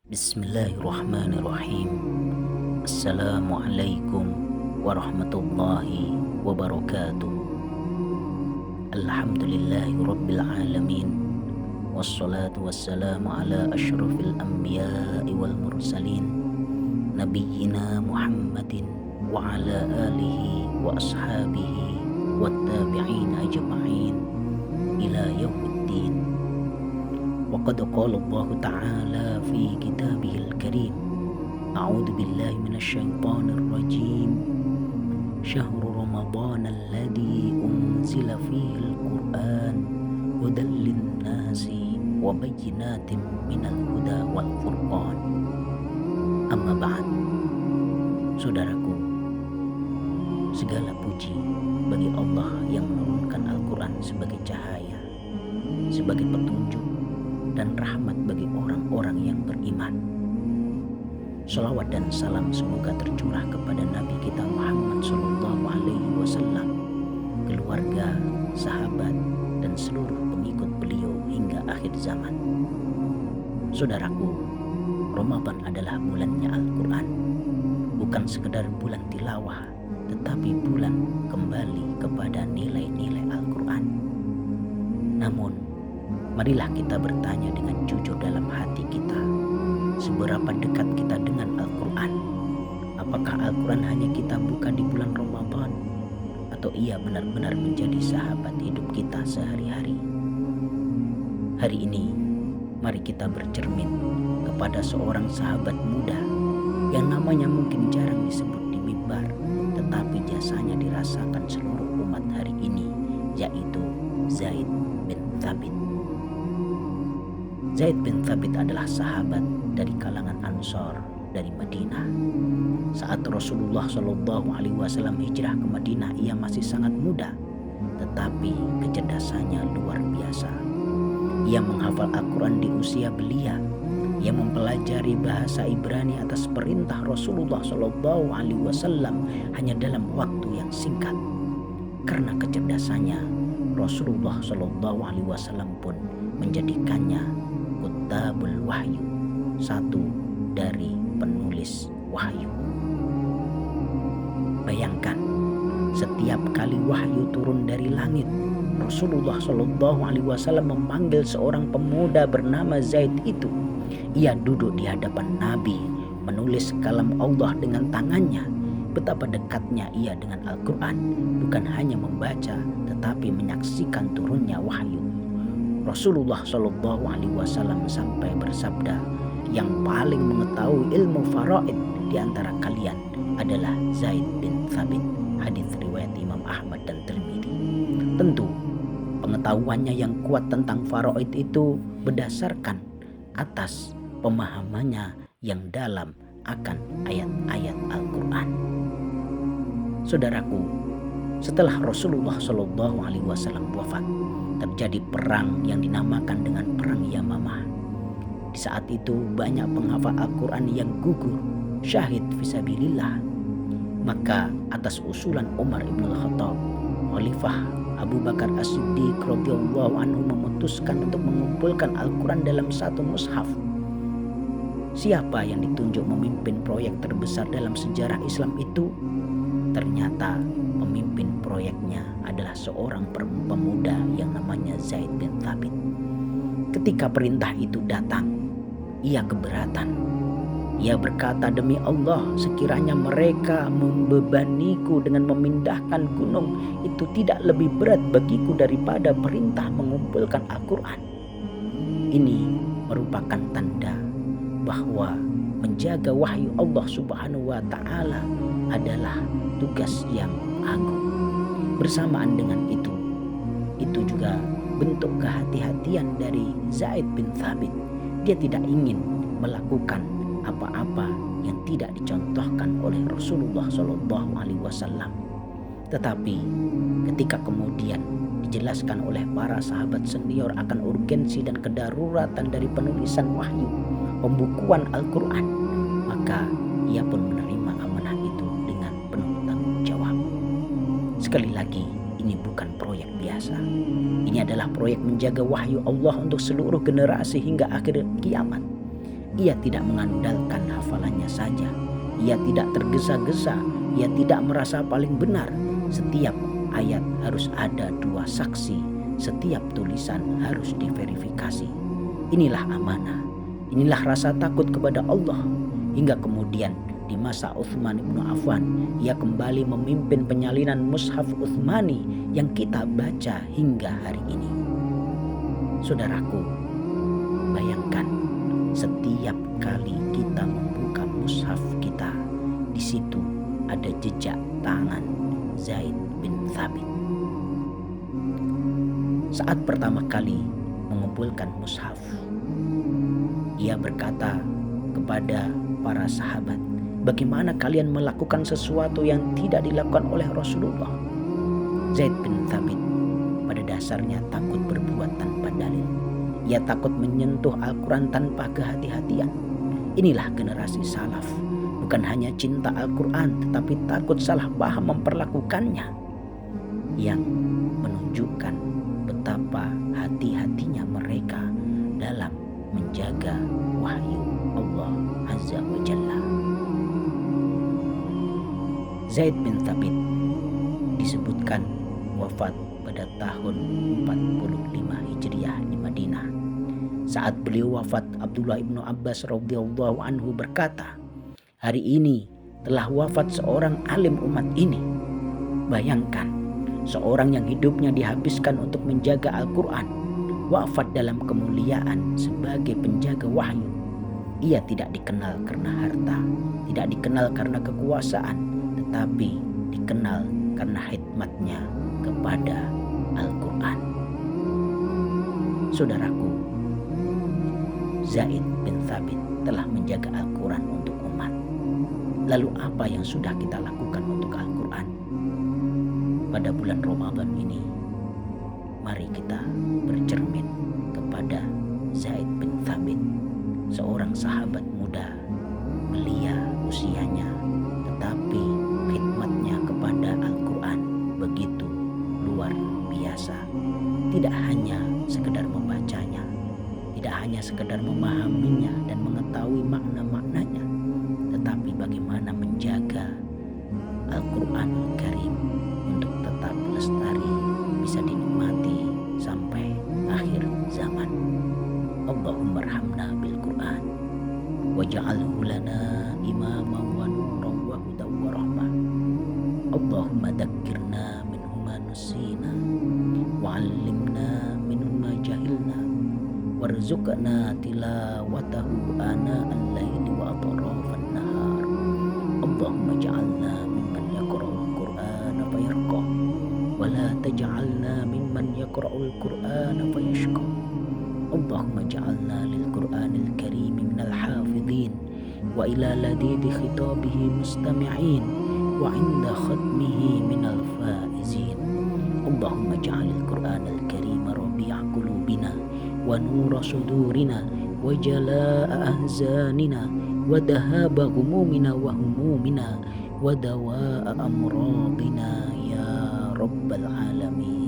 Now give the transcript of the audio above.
Bismillahirrahmanirrahim. Assalamualaikum warahmatullahi wabarakatuh. Alhamdulillahi rabbil alamin. Wassalatu wassalamu ala ashrafil anbiya'i wal mursalin, nabiyyina Muhammadin wa ala alihi wa ashabihi wa tabi'in ajma'in ila yaumiddin. وقد قال الله تعالى في كتابه الكريم: أعوذ بالله من الشيطان الرجيم. شهر رمضان الذي أنزل فيه القرآن هدى للناس وبينات من الهدى والفرقان. Amma ba'd. Saudaraku, segala puji bagi Allah yang menurunkan Al-Quran sebagai cahaya, sebagai petunjuk dan rahmat bagi orang-orang yang beriman. Shalawat dan salam semoga tercurah kepada Nabi kita Muhammad SAW, keluarga, sahabat, dan seluruh pengikut beliau hingga akhir zaman. Saudaraku, Ramadan adalah bulannya Al-Quran. Bukan sekedar bulan tilawah, tetapi bulan kembali kepada nilai-nilai Al-Quran. Namun, marilah kita bertanya dengan jujur dalam hati kita, seberapa dekat kita dengan Al-Quran? Apakah Al-Quran hanya kita buka di bulan Ramadan, atau ia benar-benar menjadi sahabat hidup kita sehari-hari? Hari ini, mari kita bercermin kepada seorang sahabat muda yang namanya mungkin jarang disebut di mimbar, tetapi jasanya dirasakan seluruh umat hari ini, yaitu Zaid bin Thabit. Zaid bin Thabit adalah sahabat dari kalangan Ansor dari Madinah. Saat Rasulullah SAW hijrah ke Madinah, ia masih sangat muda, tetapi kecerdasannya luar biasa. Ia menghafal Al-Quran di usia belia. Ia mempelajari bahasa Ibrani atas perintah Rasulullah SAW hanya dalam waktu yang singkat. Karena kecerdasannya, Rasulullah SAW pun menjadikannya Kutabul Wahyu, satu dari penulis wahyu. Bayangkan, setiap kali wahyu turun dari langit, Rasulullah SAW memanggil seorang pemuda bernama Zaid itu. Ia duduk di hadapan Nabi, menulis kalam Allah dengan tangannya. Betapa dekatnya ia dengan Al-Quran, bukan hanya membaca, tetapi menyaksikan turunnya wahyu. Rasulullah SAW sampai bersabda, yang paling mengetahui ilmu faraid di antara kalian adalah Zaid bin Thabit. Hadis riwayat Imam Ahmad dan Tirmidzi. Tentu pengetahuannya yang kuat tentang faraid itu berdasarkan atas pemahamannya yang dalam akan ayat-ayat Al-Quran. Saudaraku, setelah Rasulullah SAW wafat, terjadi perang yang dinamakan dengan Perang Yamamah. Di saat itu banyak penghafal Al-Quran yang gugur, syahid fisabilillah. Maka atas usulan Umar ibn Khattab, Khalifah Abu Bakar As-Siddiq radhiyallahu anhu memutuskan untuk mengumpulkan Al-Quran dalam satu mushaf. Siapa yang ditunjuk memimpin proyek terbesar dalam sejarah Islam itu? Ternyata pemimpin proyeknya adalah seorang pemuda yang namanya Zaid bin Thabit. Ketika perintah itu datang, ia keberatan. Ia berkata, demi Allah, sekiranya mereka membebaniku dengan memindahkan gunung, itu tidak lebih berat bagiku daripada perintah mengumpulkan Al-Quran. Ini merupakan tanda bahwa menjaga wahyu Allah Subhanahu wa Ta'ala adalah tugas yang agung. Bersamaan dengan itu juga bentuk kehati-hatian dari Zaid bin Thabit. Dia tidak ingin melakukan apa-apa yang tidak dicontohkan oleh Rasulullah SAW. Tetapi ketika kemudian dijelaskan oleh para sahabat senior akan urgensi dan kedaruratan dari penulisan wahyu, pembukuan Al-Quran, maka ia pun menerima amanah itu dengan penuh tanggung jawab. Sekali lagi, ini bukan proyek biasa. Ini adalah proyek menjaga wahyu Allah untuk seluruh generasi hingga akhir kiamat. Ia tidak mengandalkan hafalannya saja. Ia tidak tergesa-gesa. Ia tidak merasa paling benar. Setiap ayat harus ada 2 saksi. Setiap tulisan harus diverifikasi. Inilah amanah. Inilah rasa takut kepada Allah. Hingga kemudian di masa Utsman bin Affan, ia kembali memimpin penyalinan Mushaf Utsmani yang kita baca hingga hari ini. Saudaraku, bayangkan setiap kali kita membuka mushaf kita, di situ ada jejak tangan Zaid bin Thabit. Saat pertama kali mengumpulkan mushaf, ia berkata kepada para sahabat, bagaimana kalian melakukan sesuatu yang tidak dilakukan oleh Rasulullah? Zaid bin Thabit pada dasarnya takut berbuat tanpa dalil. Ia takut menyentuh Al-Quran tanpa kehati-hatian. Inilah generasi salaf. Bukan hanya cinta Al-Quran, tetapi takut salah paham memperlakukannya. Yang menunjukkan betapa hati-hatinya mereka dalam menjaga wahyu Allah Azza wa Jalla. Zaid bin Thabit disebutkan wafat pada tahun 45 Hijriah di Madinah. Saat beliau wafat, Abdullah ibnu Abbas radhiyallahu anhu berkata, hari ini telah wafat seorang alim umat ini. Bayangkan, seorang yang hidupnya dihabiskan untuk menjaga Al-Quran, wafat dalam kemuliaan sebagai penjaga wahyu. Ia tidak dikenal karena harta, tidak dikenal karena kekuasaan, tetapi dikenal karena khidmatnya kepada Al-Quran. Saudaraku, Zaid bin Thabit telah menjaga Al-Quran untuk umat. Lalu apa yang sudah kita lakukan untuk Al-Quran? Pada bulan Ramadan ini, mari kita bercermin kepada Zaid bin Thabit, seorang sahabat muda, belia usianya, tetapi khidmatnya kepada Al-Quran begitu luar biasa. Tidak hanya sekedar membacanya, tidak hanya sekedar memahaminya dan mengetahui makna-maknanya, tetapi bagaimana menjaga Al-Quran Al-Karim untuk tetap lestari, bisa dinikmati sampai akhir zaman. Allahumma arhamna bil Quran waj'alhu lana imaman wa nuran wa hudan wa rahmah. Allahumma dzakkirna minhu ma nusina wa 'allimna minhu ma jahilna warzuqna tilawatahu ana al-laili wa atrafan nahar. Allahumma ja'alna mimman yaqra'ul Qur'ana fayarqa wa la taj'alna mimman yaqra'ul Qur'ana fayashqa. Allahumma ja'alna lil Qur'anil Karim minal hafidhin wa ila ladidi khitabihi mustami'in wa 'inda khatmihi minal faizin. Allahumma ja'alil Qur'anal Karim rabi'a qulubina wa nura sudurina wa jalaa'a ahzanina wa dhahaba ghumumina wa humumina wa dawaa'a amradina ya rabbal alamin.